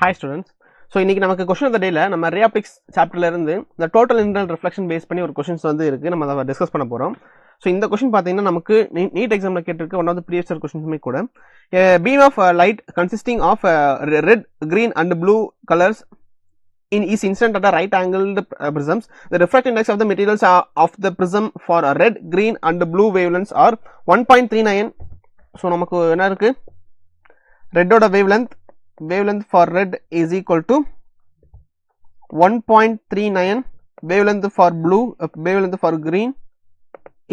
Hi students. So இன்னைக்கு நமக்கு question of the day ல நம்ம ray optics chapterல இருந்து the total internal reflection base பண்ணி ஒரு questions வந்து இருக்கு, நம்ம அதை டிஸ்கஸ் பண்ண போறோம். So இந்த question பாத்தீங்கன்னா நமக்கு நீட் எக்ஸாம்ல கேட்டிருக்க one of the previous year क्वेश्चंसமே கூட a beam of light consisting of red, green and blue colors is incident at a right angled prisms. The refractive index of the materials of the prism for a red, green and blue wavelengths are 1.39. So நமக்கு என்ன இருக்கு, red ஓட wavelength for red is equal to 1.39, wavelength for blue, wavelength for green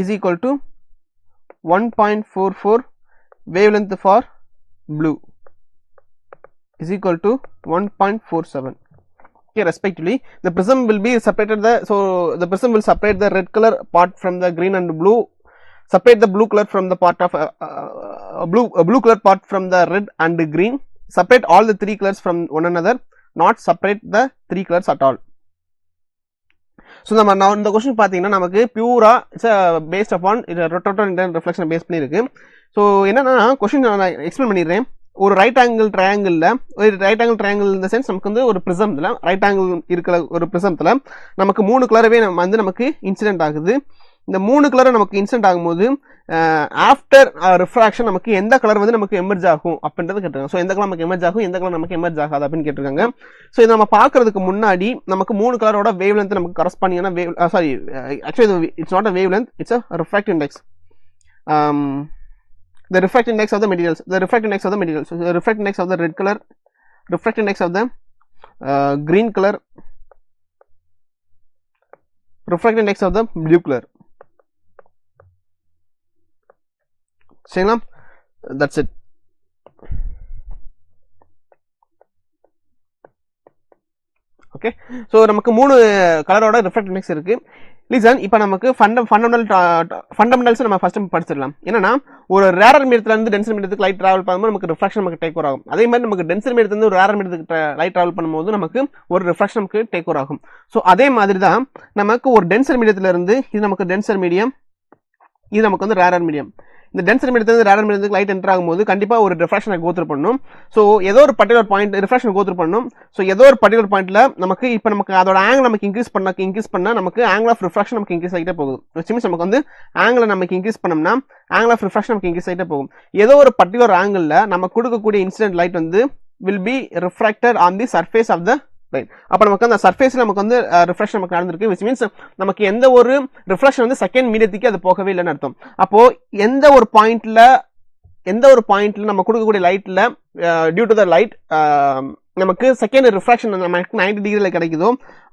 is equal to 1.44, wavelength for blue is equal to 1.47. Okay, respectively the prism will be separated, the prism will separate the red color part from the green and blue, separate the blue color from the part of blue color part from the red and green, separate all the three colors from one another, not separate the three colors at all. So நம்ம இந்த question பாத்தீங்கன்னா நமக்கு பியூரா it's based upon total internal reflection base பண்ணி இருக்கு. So என்னன்னா question நான் explain பண்ணிடுறேன். ஒரு ரைட் ஆங்கிள் ட்ரையாங்கிள்ல, ஒரு ரைட் ஆங்கிள் ட்ரையாங்கிள் இந்த சென்ஸ் நமக்கு வந்து ஒரு பிரிசம்ல ரைட் ஆங்கிள் இருக்கிற ஒரு பிரிசம்ல நமக்கு மூணு கலரவே வந்து நமக்கு இன்சிடென்ட் ஆகுது. இந்த மூணு கலர் நமக்கு இன்சிடென்ட் ஆகும்போது ஆஃப்டர் ரிஃப்ராக்ஷன் நமக்கு எந்த கலர் வந்து நமக்கு எமர்ஜ் ஆகும் அப்படின்றது கேட்டிருக்காங்க. ஸோ எந்த கலர் நமக்கு எமர்ஜ் ஆகும், எந்த கலர் நமக்கு எமர்ஜ் ஆகாது அப்படின்னு கேட்டிருக்காங்க. ஸோ இதை நம்ம பார்க்கறதுக்கு முன்னாடி நமக்கு மூணு கலரோட வேவ் லென்த் நமக்கு கரஸ்பாண்டிங்கான actually it's not a wavelength, it's a refractive index. The refractive index of the materials, the refractive index of the materials, the refractive index of the red color, refractive index of the green color, refractive index of the blue color. சரிங்களா, that's it. Okay, so நமக்கு மூணு கலரோட refractive index இருக்கு. Listen, இப்போ நமக்கு fundamentals நம்ம first படிச்சிடலாம். என்னன்னா, ஒரு rarer மீடியத்துல இருந்து டென்சர் மீடியத்துக்கு லைட் டிராவல் பண்ணும்போது நமக்கு ரிஃப்ராக்ஷன் நமக்கு டேக் ஓவர் ஆகும். அதே மாதிரி நமக்கு டென்சர் மீடியத்துல இருந்து ஒரு ரேரர் மீடியத்துக்கு லைட் டிராவல் பண்ணும்போது நமக்கு ஒரு ரிஃப்ராக்ஷன் நமக்கு டேக் ஓவர் ஆகும். ஸோ அதே மாதிரி தான் நமக்கு ஒரு டென்சர் மீடியத்துல இருந்து இது நமக்கு டென்சர் மீடியம், இது நமக்கு வந்து ரேரர் மீடியம். இந்த டென்சர் மீடியத்துல ரேரர் மீடியத்துக்கு லைட் என்டர் ஆகும்போது கண்டிப்பா ஒரு ரிஃப்ராக்ஷனை கோத்ரூ பண்ணணும். ஸோ ஏதோ ஒரு பர்டிகுலர் பாயிண்ட் ரிஃப்ராக்ஷன் கோத்ரூ பண்ணணும். ஸோ ஏதோ ஒரு பர்டிகுலர் பாயிண்ட்ல நமக்கு இப்போ நமக்கு அதோட ஆங்கிள் நமக்கு இன்க்ரீஸ் பண்ணா நமக்கு ஆங்கிள் ஆஃப் ரிஃப்ராக்ஷன் நமக்கு இன்க்ரீஸ் ஆகிட்டே போகுது. விச் மீன்ஸ் நமக்கு வந்து ஆங்கிள் நமக்கு இன்க்ரீஸ் பண்ணோம்னா ஆங்கிள் ஆஃப் ரிஃப்ராக்ஷன் நமக்கு இன்க்ரீஸ் ஆகிட்டே போகும். ஏதோ ஒரு பர்டிகுலர் ஆங்கிள் நம்ம கொடுக்கக்கூடிய இன்சிடென்ட் லைட் வந்து will be refracted on the surface of the light. அப்ப நமக்கு அந்த சர்ஃபேஸ்ல நமக்கு வந்து ரிஃப்ராக்ஷன் நமக்கு நடந்திருக்கு. விச் மீன்ஸ் நமக்கு எந்த ஒரு ரிஃப்ராக்ஷன் வந்து செகண்ட் மீடியத்துக்கு அது போகவே இல்லைன்னு அர்த்தம். அப்போ எந்த ஒரு பாயிண்ட்ல நம்ம கொடுக்கக்கூடிய லைட்ல டியூ டு த லைட் நமக்கு செகண்ட் ரிஃப்ராக்ஷன் நமக்கு 90 டிகிரில கிடைக்குதோ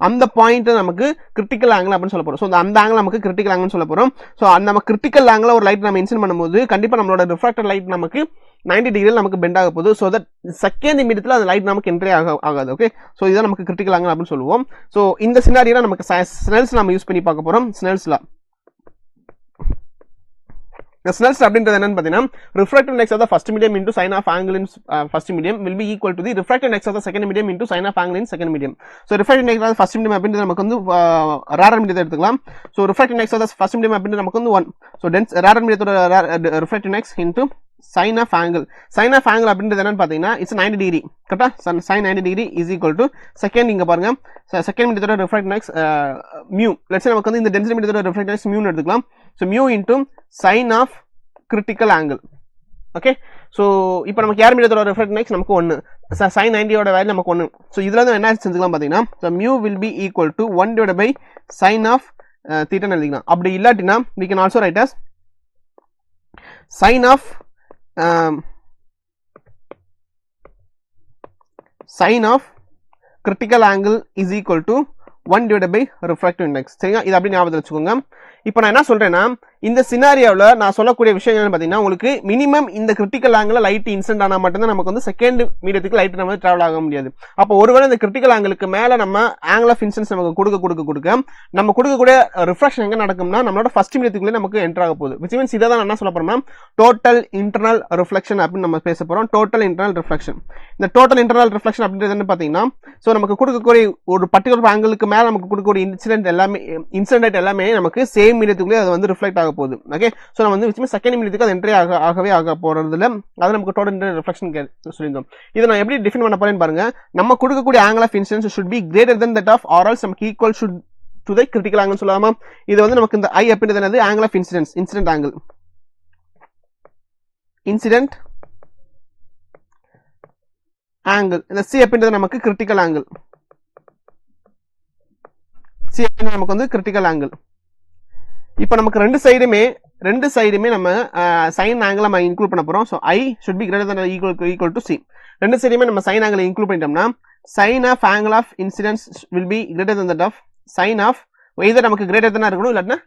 அந்த பாயிண்ட் நமக்கு கிரிட்டிக்கல் ஆங்கிள் அப்படின்னு சொல்ல போறோம். ஸோ அந்த ஆங்கிள் நமக்கு கிரிட்டிக்கல் ஆங்கிள் சொல்ல போறோம். ஸோ நம்ம கிரிட்டிக்கல் ஆங்கிள் ஒரு லைட் நம்ம இன்சிடென்ட் பண்ணும்போது கண்டிப்பா நம்மளோட ரிஃப்ராக்டட் லைட் நமக்கு 90 டிகிரியில் நமக்கு பெண்ட் ஆக போகுது. ஸோ தட் செகண்ட் மீடியத்தில் அந்த லைட் நமக்கு என்ட்ரி ஆகாது. ஓகே, ஸோ இதான் நமக்கு கிரிட்டிக்கல் ஆங்கிள் அப்படின்னு சொல்லுவோம். ஸோ இந்த சினாரியோல நமக்கு ஸ்னெல்ஸ் நம்ம யூஸ் பண்ணி பார்க்க போறோம். ஸ்னெல்ஸ்ல Snell's அப்படின்றது என்னன்னு பார்த்தீங்கன்னா, refractive index of the first medium into sin of angle in first medium will be equal to the refractive index of the second medium into sin of angle in second medium. So refractive index of the first medium அப்படின்றது நமக்கு வந்து rarer மீடியத்தை எடுத்துக்கலாம். So refractive index of the first medium அப்படின்றது நமக்கு வந்து 1. So dense rarer மீடியத்தோட refractive index into sin of angle. Sin of angle அப்படின்றது என்னன்னு பார்த்தீங்கன்னா இட்ஸ் 90 டிகிரி. கரெக்டா, sin 90 degree is equal to second. இங்க பாருங்க, செகண்ட் மீடியத்தோட refractive index mu. லெட்ஸ் நமக்கு வந்து இந்த டென்சிட்டி மீடியத்தோட refractive index mu ன்னு எடுத்துக்கலாம். So mu into sin of critical angle. Okay, so இப்போ நமக்கு யார் மீடியத்தோட refractive index நமக்கு 1, sin 90 ஓட வேல்யூ நமக்கு 1. ஸோ இதுல இருந்து என்ன செஞ்சுக்கலாம் பார்த்தீங்கன்னா, so mu will be equal to 1 divided by sin of theta எழுதிக்கலாம். அப்படி இல்லாட்டினா we can also write as sin of critical angle is equal to 1 divided by refractive index. சரிங்களா, இது அப்படி ஞாபகத்தில் வச்சுக்கோங்க. இப்போ நான் என்ன சொல்றேன்னா, இந்த சினாரியோவில் நான் சொல்லக்கூடிய விஷயம் என்னன்னு பார்த்தீங்கன்னா, உங்களுக்கு மினிமம் இந்த கிரிட்டிக்கல் ஆங்கிள் லைட் இன்சிடென்ட் ஆனால் மட்டும்தான் நமக்கு வந்து செகண்ட் மீடியத்துக்கு லைட் நம்ம டிராவல் ஆக முடியாது. அப்போ ஒருவேளை இந்த கிரிட்டிக்கல் ஆங்கிளுக்கு மேலே நம்ம ஆங்கிள் ஆஃப் இன்சிடென்ஸ் நமக்கு கொடுக்க நம்ம கொடுக்கக்கூடிய ரிஃப்ராக்ஷன் எங்கே நடக்கும்னா நம்மளோட ஃபர்ஸ்ட் மீடியத்துக்குள்ளே நமக்கு என்டர் ஆக போகுது. விச் மீன்ஸ் இதை தான் என்ன சொல்ல போறோம்னா டோட்டல் இன்டர்னல் ரிஃப்ளெக்ஷன் அப்படின்னு நம்ம பேச போறோம். Total internal reflection. இந்த டோட்டல் இன்டர்னல் ரிஃப்ளெக்ஷன் அப்படின்றது என்ன பார்த்தீங்கன்னா, ஸோ நமக்கு கொடுக்கக்கூடிய ஒரு பர்டிகுலர் ஆங்கிளுக்கு மேலே நமக்கு கொடுக்கக்கூடிய இன்சிடென்ட் எல்லாமே நமக்கு சேம் சேம் மீடியத்துக்குள்ளே அது வந்து ரிஃப்ளெக்ட் ஆக போகுது. ஓகே, ஸோ நம்ம வந்து விச் செகண்ட் மீடியத்துக்கு அது என்ட்ரி ஆக போறதுல அது நமக்கு டோட்டல் இன்டர்னல் ரிஃப்ளெக்ஷன் சொல்லியிருந்தோம். இதை நான் எப்படி டிஃபைன் பண்ண போறேன்னு பாருங்க. நம்ம கொடுக்கக்கூடிய angle of incidence should be greater than that of or else நமக்கு equal should to the critical angle சொல்லலாமா? இது வந்து நமக்கு இந்த ஐ அப்படின்றது என்னது? Angle of incidence, incident angle, incident angle. இந்த சி அப்படின்றது நமக்கு கிரிட்டிக்கல் ஆங்கிள், சி அப்படின்றது நமக்கு வந்து கிரிட்டிக்கல் ஆங்கிள். இப்போ நமக்கு ரெண்டு சைடுமே நம்ம சைன் ஆங்கிள் நம்ம இன்க்ளூட் பண்ண போறோம். So I should be greater than equal to C. ரெண்டு சைடுமே நம்ம சைன் ஆங்கிள் இன்க்ளூட் பண்ணிட்டோம்னா sine of angle of incidence will be greater than that of sine of either நமக்கு கிரேட்டர் தானே இருக்கணும் இல்லாட்டினா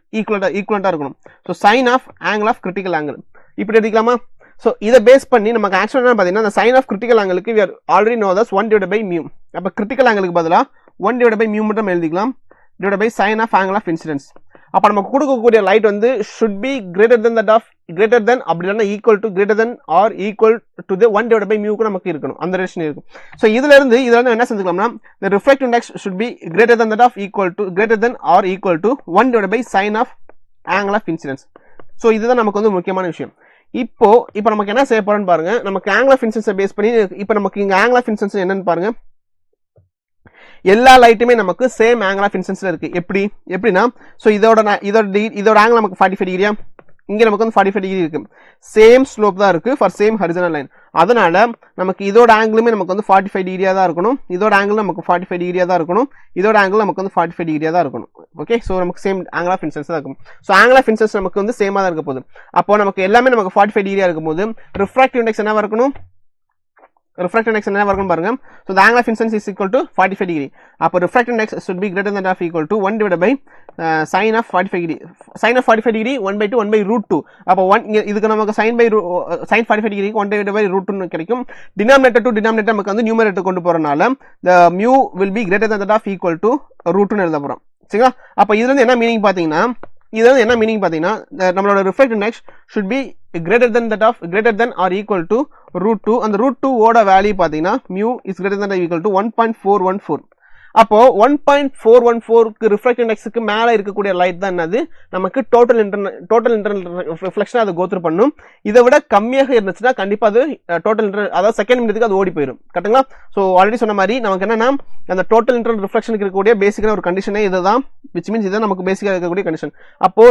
ஈக்குவலண்டா இருக்கணும். So sine of angle of critical angle இப்படி எடுக்கலாமா? ஸோ இதை பேஸ் பண்ணி நமக்கு ஆக்சுவலாக பார்த்தீங்கன்னா அந்த சைன் ஆஃப் கிரிட்டிக்கல் ஆங்கிளுக்கு we are already know that 1 divided by mu. அப்போ கிரிட்டிக்கல் ஆங்கிளுக்கு பதிலாக 1 divided by mu மட்டும் எழுதிக்கலாம், divided by sin of angle of incidence. அப்போ நமக்கு கொடுக்கக்கூடிய லைட் வந்து should be greater than that of greater than அப்படி இல்லைன்னா equal to greater than or equal to the 1 divided by mu க்கு நமக்கு இருக்கணும், அந்த ரிலேஷன் இருக்கும். ஸோ இதுல இருந்து என்ன செஞ்சுக்கலாம்னா the refractive index should be greater than that of equal to greater than or equal to 1 divided by sin of angle of incidence. So இதுதான் நமக்கு வந்து முக்கியமான விஷயம். இப்போ நமக்கு என்ன செய்ய போறோம்னு பாருங்க. நமக்கு ஆங்கிள் ஆஃப் இன்சிடென்ஸை பேஸ் பண்ணி இப்போ நமக்கு இங்க ஆங்கிள் ஆஃப் இன்சிடென்ஸ் என்னன்னு பாருங்க. எல்லா லைட்டுமே நமக்கு சேம் ஆங்கிள் ஆஃப் இன்சிடென்ஸ்ல இருக்கு. எப்படின்னா ஸோ இதோட ஆங்கிள் நமக்கு 45 டிகிரியா, இங்க நமக்கு வந்து 45 டிகிரி இருக்கு. சேம் ஸ்லோப் தான் இருக்கு ஃபார் சேம் ஹரிசானல் லைன். அதனால நமக்கு இதோட ஆங்கிளுமே நமக்கு வந்து 45 டிகிரியா தான் இருக்கணும், இதோட ஆங்கிள் நமக்கு 45 டிகிரியா தான் இருக்கணும், இதோட ஆங்கிள் நமக்கு வந்து 45 டிகிரியா தான் இருக்கணும். ஓகே, ஸோ நமக்கு சேம் ஆங்கிள் ஆஃப் இன்சிடென்ஸ் தான் இருக்கும். ஸோ ஆங்கிள் ஆஃப் இன்சிடென்ஸ் நமக்கு வந்து சேமா தான் இருக்க போகுது. அப்போ நமக்கு எல்லாமே நமக்கு 45 டிகிரியா இருக்கும் போது ரிஃப்ராக்டிவ் இண்டெக்ஸ் என்னவா இருக்கணும்? refractive index என்ன வரும் பாருங்க. so the angle of incidence is equal to 45 degree. அப்போ refractive index should be greater than or equal to 1 divided by sin of 45 degree. sin of 45 degree 1/2 1/√2. அப்போ 1 இதுக்கு நமக்கு sin 45 degree 1 divided by √2 னு கிடைக்கும். denominator to denominator நமக்கு வந்து numerator கொண்டு போறனால the mu will be greater than or equal to √2 னு எழுத போறோம். சரிங்களா? அப்போ இதுல இருந்து என்ன மீனிங் பாத்தீங்கன்னா நம்மளோட refractive index should be greater than or equal to √2. அந்த √2 ஓட வேல்யூ பாத்தீங்கன்னா mu is greater than or equal to 1.414. அப்போ 1.414 க்கு ரிஃப்ராக்டிவ் இண்டெக்ஸ்க்கு மேல இருக்கக்கூடிய லைட் தான் என்னது நமக்கு டோட்டல் இன்டர்னல் ரிஃப்ளெக்ஷன் அது கோத்ரூ பண்ணும். இதை விட கம்மியாக இருந்துச்சுன்னா கண்டிப்பா அது டோட்டல் இன்டர்னல் அதாவது செகண்ட் மினிட்டுக்கு அது ஓடி போயிடும். கரெக்ட்டுங்களா? ஸோ ஆல்ரெடி சொன்ன மாதிரி நமக்கு என்னன்னா அந்த டோட்டல் இன்டர்னல் ரிஃப்ளெக்ஷனுக்கு இருக்கக்கூடிய பேசிக்கான ஒரு கண்டிஷனே இதுதான், விச் மீன்ஸ் இதுதான் நமக்கு பேசிக்கா இருக்கக்கூடிய கண்டிஷன். அப்போ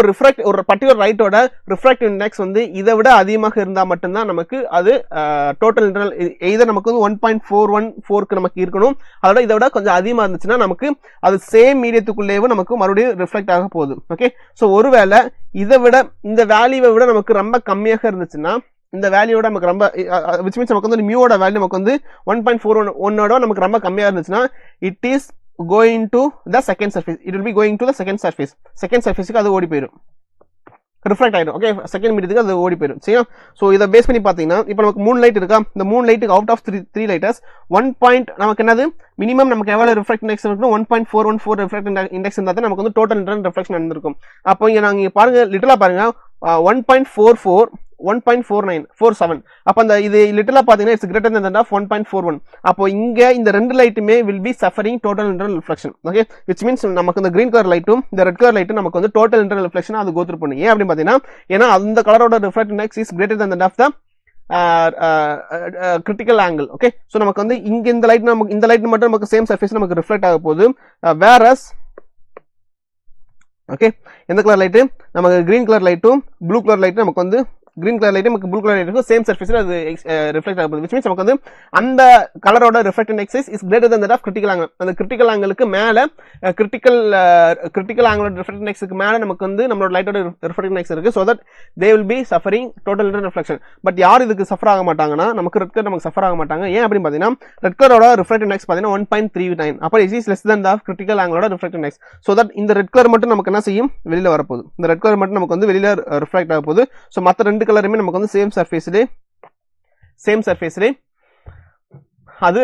ஒரு பர்டிகுலர் லைட்டோட ரிஃப்ராக்டிவ் இண்டெக்ஸ் வந்து இதை விட அதிகமாக இருந்தா மட்டும்தான் நமக்கு அது டோட்டல் இன்டர்னல் எய்தர் நமக்கு வந்து 1.414 நமக்கு இருக்கணும், அதோட இதை விட கொஞ்சம் அதிகமா இருந்துச்சுன்னா நமக்கு அது சேம் மீடியத்துக்குள்ளேயே நமக்கு மறுபடியும் ரிஃப்ளெக்ட் ஆக போகுது. ஓகே, சோ ஒருவேளை இதை விட இந்த வேல்யூவை விட நமக்கு ரொம்ப கம்மியாக இருந்துச்சுன்னா இந்த வேல்யூவோட நமக்கு ரொம்ப which means நமக்கு வந்து மியூவோட வேல்யூ நமக்கு வந்து 1.41 நமக்கு ரொம்ப கம்மியா இருந்துச்சுன்னா it is going to the second surface. It will be going to the second surface-க்கு அது ஓடி போயிடும், ரிஃப்ளெக்ட் ஆயிடும். ஓகே, செகண்ட் மீடியத்துக்கு அது ஓடி போயிடும். சரியா? சோ இதை பேஸ் பண்ணி பாத்தீங்கன்னா இப்போ நமக்கு 3 லைட் இருக்கா, இந்த 3 லைட்டுக்கு அவுட் ஆஃப் 3 லைட்டர்ஸ் 1 பாயிண்ட் நமக்கு என்னது மினிமம் நமக்கு எவ்வளவு ரிஃப்ளெக்ட் இண்டெக்ஸ் இருக்கணும் 1.414 ரிஃப்ளெக்ட் இண்டெக்ஸ் இருந்தா தான் நமக்கு வந்து டோட்டல் இன்டர்னல் ரிஃப்ளெக்ஷன் நடந்திருக்கும். அப்போ இங்க நாங்க பாருங்க லிட்டரலா பாருங்க 1.44 1.4947. அப்ப அந்த இது லிட்டரலா பாத்தீங்கன்னா it's greater than that of 1.41. அப்போ இங்க இந்த ரெண்டு லைட்டுமே will be suffering total internal reflection. Okay, which means நமக்கு இந்த green color லைட்டும் இந்த ரெட் கலர் லைட்டும் நமக்கு வந்து total internal reflection அது go through பண்ணும். ஏன் அப்படி பாத்தீங்கன்னா ஏன்னா அந்த கலரோட refractive index is greater than that of the critical angle. Okay, so நமக்கு வந்து இங்க இந்த லைட் மட்டும் நமக்கு சேம் சர்ஃபேஸ் நமக்கு ரிஃப்ளெக்ட் ஆக போகுது. whereas ஓகே எந்த கலர் லைட் நமக்கு கிரீன் கலர் லைட்டும் ப்ளூ கலர் லைட்டும் நமக்கு வந்து கிரீன் கலர் லைட் நமக்கு ப்ளூ கலர் லைட் சேம் சர்ஃபேஸ்ல அது ரிஃப்ளெக்ட் ஆக போகுது. which means நமக்கு வந்து அந்த கலரோட reflect index is greater than that of critical angle. அந்த கிரிட்டிக்கல் ஆங்கிளுக்கு மேல கிரிட்டிக்கல் ஆங்கிளோட ரிஃப்ளெக்ட் இண்டெக்ஸ்க்கு மேல நமக்கு வந்து நம்மளோட லைட்டோட ரிஃப்ளெக்ட் இண்டெக்ஸ் இருக்கு. So that they will be suffering total internal reflection. But யார் இதுக்கு சஃபர் ஆக மாட்டாங்கன்னா நமக்கு ரெட் கலர் நமக்கு சஃபர் ஆக மாட்டாங்க. ஏன் அப்படின்னு பாத்தீங்கன்னா ரெட் கலரோட ரிஃப்ளெக்ட் இண்டெக்ஸ் பாத்தீங்கன்னா 1.39. அப்போ it is less than the critical ஆங்கிளோட ரிஃப்ளெக்ட் இண்டெக்ஸ். சோ தட் இந்த ரெட் கலர் மட்டும் நமக்கு என்ன செய்யும் வெளியில வர போகுது, இந்த ரெட் கலர் மட்டும் நமக்கு வந்து வெளியில ரிஃப்ளெக்ட் ஆக போகுது. சோ மத்த ரெண்டு கலருமே நமக்கு வந்து சேம் சர்ஃபேஸ்ல அது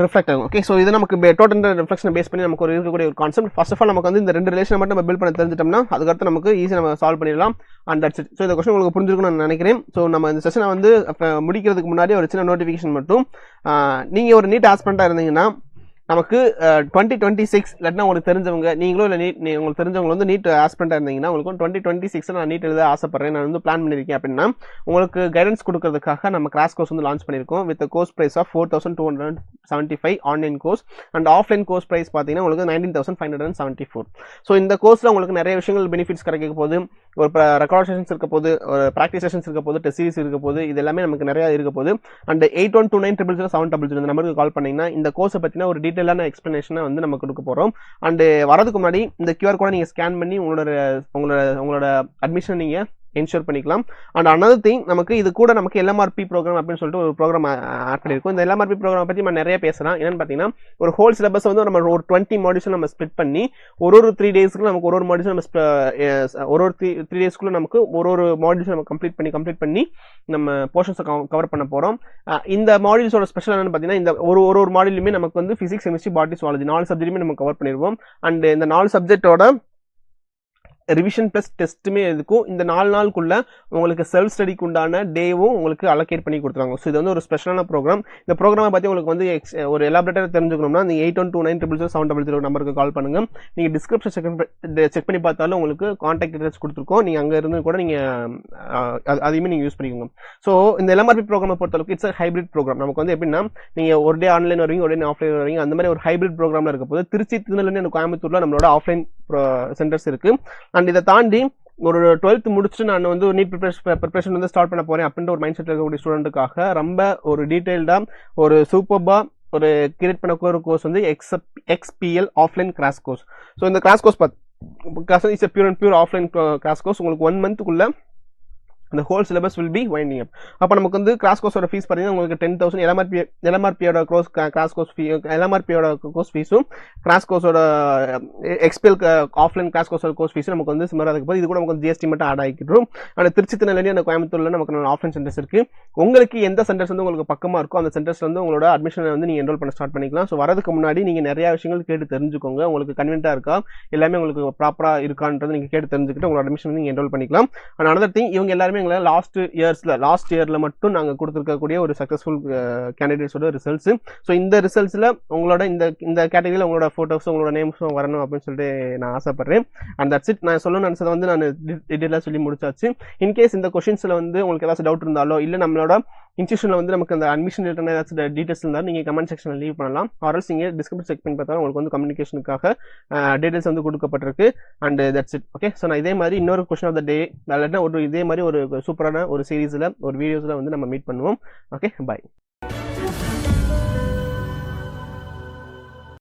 ரிஃப்ளெக்ட் ஆகும். ஓகே, சோ இது நமக்கு டோட்டல் ரிஃப்ளெக்ஷன் பேஸ் பண்ணி நமக்கு இருக்கக்கூடிய ஒரு கான்செப்ட். ஃபர்ஸ்ட் ஆஃப் ஆல் நமக்கு வந்து இந்த ரெண்டு ரிலேஷன் மட்டும் நம்ம பில்ட் பண்ண தெரிஞ்சிட்டோம்னா அதுக்கடுத்து நமக்கு ஈஸியா நம்ம சால்வ் பண்ணிடலாம். And that's it. சோ இந்த क्वेश्चन உங்களுக்கு புரிஞ்சிருக்கும்னு நான் நினைக்கிறேன். சோ நம்ம இந்த செஷனை வந்து முடிக்கிறதுக்கு முன்னாடி ஒரு சின்ன நோட்டிஃபிகேஷன் மட்டும். நீங்க ஒரு நீட் ஆஸ்பிரண்டா இருந்தீங்கன்னா நமக்கு 2026 இல்லாட்டினா உங்களுக்கு தெரிஞ்சவங்க நீங்களும் இல்லை உங்களுக்கு தெரிஞ்சவங்க வந்து நீட் ஆஸ்பிரண்டாக இருந்தீங்கன்னா உங்களுக்கு 2026 நான் நீட் எழுத ஆசைப்படுறேன், நான் வந்து பிளான் பண்ணியிருக்கேன் அப்படின்னா உங்களுக்கு கைடன்ஸ் கொடுக்கறதுக்காக நம்ம கிராஷ் கோர்ஸ் வந்து லான்ச் பண்ணியிருக்கோம் with course price of 4275 online course and offline course price பார்த்தீங்கன்னா உங்களுக்கு 19,574. ஸோ இந்த கோர்ஸில் உங்களுக்கு நிறைய விஷயங்கள் பெனிஃபிட்ஸ் கிடைக்க போது, ஒரு ரெக்கார்ட் செஷன்ஸ் இருக்க போது, ஒரு ப்ராக்டிஸ் செஷன்ஸ் இருக்க போது, டெஸ்ட் சீரிஸ் இருக்க போது, இது எல்லாமே நமக்கு நிறைய இருக்க போது. அண்ட் 8129000700 இந்த நம்பருக்கு கால் பண்ணீங்கன்னா இந்த கோர்ஸை பற்றின ஒரு டீட்டெயிலான எக்ஸ்பிளனேஷனை வந்து நம்ம கொடுக்க போகிறோம். அண்ட் வரதுக்கு முன்னாடி இந்த QR கோடை நீங்கள் ஸ்கேன் பண்ணி உங்களோட அட்மிஷன் நீங்கள் என்ஷூர் பண்ணிக்கலாம். அண்ட் another thing நமக்கு இது கூட நமக்கு LMRP ப்ரோக்ராம் அப்படின்னு சொல்லிட்டு ஒரு ப்ரோக்ராம் ஆட் பண்ணியிருக்கோம். இந்த LMRP ப்ரோக்ராம் பற்றி நம்ம நிறைய பேசலாம். என்னன்னு பார்த்தீங்கன்னா ஒரு ஹோல் சிலபஸ் வந்து நம்ம ஒரு 20 மாடியூல்ஸ் நம்ம ஸ்ப்ளிட் பண்ணி ஒரு 3 டேஸ்க்கு நமக்கு ஒரு மாடியூல்ஸ் நம்ம ஒரு 3 டேஸ்க்குள்ள நமக்கு ஒரு மாடியூல்ஸ் நம்ம கம்ப்ளீட் பண்ணி நம்ம போர்ஷன்ஸை கவர் பண்ண போகிறோம். இந்த மாடியூல்ஸோட ஸ்பெஷல் என்னன்னு பார்த்தீங்கன்னா இந்த ஒரு மாடியூலுமே நமக்கு வந்து பிசிக்ஸ், கெமிஸ்ட்ரி, பாட்னி, ஜுவாலஜி 4 சப்ஜெக்ட்டுமே நம்ம கவர் பண்ணிடுவோம். அண்ட் இந்த 4 சப்ஜெக்டோட ரிவிஷன் பிளஸ் டெஸ்ட்டுமே இருக்கும். இந்த 4 நாளுக்குள்ள உங்களுக்கு செல்ஃப் ஸ்டடிக்கு உண்டான டேவும் உங்களுக்கு அலோகேட் பண்ணி கொடுத்துருவாங்க. ஸோ இது வந்து ஒரு ஸ்பெஷலான ப்ரோக்ராம். இந்த ப்ரோக்ராமை பற்றி உங்களுக்கு வந்து ஒரு எலாபரேட்டாக தெரிஞ்சுக்கணும்னா இந்த 8129000700 நம்பருக்கு கால் பண்ணுங்க. நீங்கள் டிஸ்கிரிப்ஷன் செக் பண்ணி பார்த்தாலும் உங்களுக்கு கான்டாக்ட் டீடைல்ஸ் கொடுத்துருக்கோம். நீங்கள் அங்கே இருந்து கூட நீங்கள் அதையுமே நீங்கள் யூஸ் பண்ணிக்கோங்க. ஸோ இந்த LMRP ப்ரோக்ராமை பொறுத்தளவுக்கு இட்ஸ் ஹைபிரிட் ப்ரோக்ராம். நமக்கு வந்து எப்படின்னா நீங்கள் ஒரு டே ஆன்லைன் வருவீங்க, ஒரு டே ஆஃப்லைன் வருவீங்க, அந்த மாதிரி ஒரு ஹைபிரிட் ப்ரோக்ராமில் இருக்க போது திருச்சி, திருநெல்வேலி, கோயம்புத்தூர்ல நம்மளோட ஆஃப்லைன் சென்டர்ஸ் இருக்கு. அண்ட் இதை தாண்டி ஒரு 12th முடிச்சுட்டு நான் வந்து நீட் ப்ரிப்பரேஷன் வந்து ஸ்டார்ட் பண்ண போறேன் அப்படின்ற ஒரு மைண்ட் செட்டில் இருக்கக்கூடிய ஸ்டூடெண்ட்டுக்காக ரொம்ப ஒரு டீடைல்டா ஒரு சூப்பர்பா ஒரு கிரியேட் பண்ண ஒரு கோர்ஸ் வந்து XPL offline crash course. So இந்த crash course is pure and pure offline crash course. உங்களுக்கு 1 மந்த்துக்குள்ள the whole syllabus will be winding up. அப்போ நமக்கு வந்து கிராஷ் கோர்ஸோட ஃபீஸ் பார்த்தீங்கன்னா உங்களுக்கு 10,000 LMRPயோட கிராஷ் கோர்ஸ் ஃபீ, LMRPயோட கோர்ஸ் ஃபீஸும் கிராஷ் கோர்ஸோட XPL ஆஃப்லைன் கிராஷ் கோர்ஸோட கோர்ஸ் ஃபீஸும் நமக்கு வந்து சிம்மராக இருக்கும் போது இது கூட நமக்கு GST மட்டும் ஆட் ஆகிக்கிட்டோம். அந்த திருச்சி, திருநெல்வேலி, அந்த கோயம்புத்தூர்ல நமக்கு ஆஃப்லைன் சென்டர்ஸ் இருக்கு. உங்களுக்கு எந்த சென்டர்ஸ் வந்து உங்களுக்கு பக்கமா இருக்கோ அந்த சென்டர்ஸ் வந்து உங்களோட அட்மிஷனை வந்து நீங்க என்ரோல் பண்ண ஸ்டார்ட் பண்ணிக்கலாம். ஸோ வரதுக்கு முன்னாடி நீங்க நிறைய விஷயங்கள் கேட்டு தெரிஞ்சுக்கோங்க. உங்களுக்கு கன்வீனியன்ட்டா இருக்கா, எல்லாமே உங்களுக்கு ப்ராப்பரா இருக்கான்றது நீங்க கேட்டு தெரிஞ்சுக்கிட்டு உங்களோட அட்மிஷன் நீங்க என்ரோல் பண்ணிக்கலாம். அண்ட் another thing, இவங்க எல்லாருமே லாஸ்ட் இயர்ல மட்டும் நாங்க கொடுத்துருக்கக்கூடிய ஒரு சக்சஸ்ஃபுல் கேண்டிடேட்ஸோட ரிசல்ட்ஸ். ஸோ இந்த ரிசல்ட்ஸ்ல உங்களோட இந்த கேட்டகரியில உங்களோட போட்டோஸும் உங்களோட நேம்ஸும் வரணும் அப்படின்னு சொல்லிட்டு நான் ஆசைப்படுறேன். And that's it. நான் சொல்லணும்னு நினைச்சதை வந்து நான் டீட்டெயிலாக சொல்லி முடிச்சாச்சு. இன்கேஸ் இந்த கொஸ்டின்ஸ்ல வந்து உங்களுக்கு ஏதாச்சும் டவுட் இருந்தாலோ இல்லை நம்மளோட இன்ஸ்டியூஷன்ல வந்து நமக்கு அந்த அட்மிஷன் ரிலேட்டட் ஏதாச்சும் டீடைல்ஸ் இருந்தாலும் நீங்க கமெண்ட் செக்ஷன்ல லீவ் பண்ணலாம். ஆர்எல்ஸ் நீங்க டிஸ்கிரிப்ஷன் செக் பண்ணி பார்த்தாலும் உங்களுக்கு வந்து கம்யூனிகேஷனுக்காக டீடைல்ஸ் வந்து கொடுக்கப்பட்டிருக்கு. And that's it. Okay. So நான் இதே மாதிரி இன்னொரு கொஸ்டின் ஆஃப் த டே இல்லாட்டினா இதே மாதிரி ஒரு சூப்பரான ஒரு சீரீஸ்ல ஒரு வீடியோஸ்ல வந்து நம்ம மீட் பண்ணுவோம். Okay, by.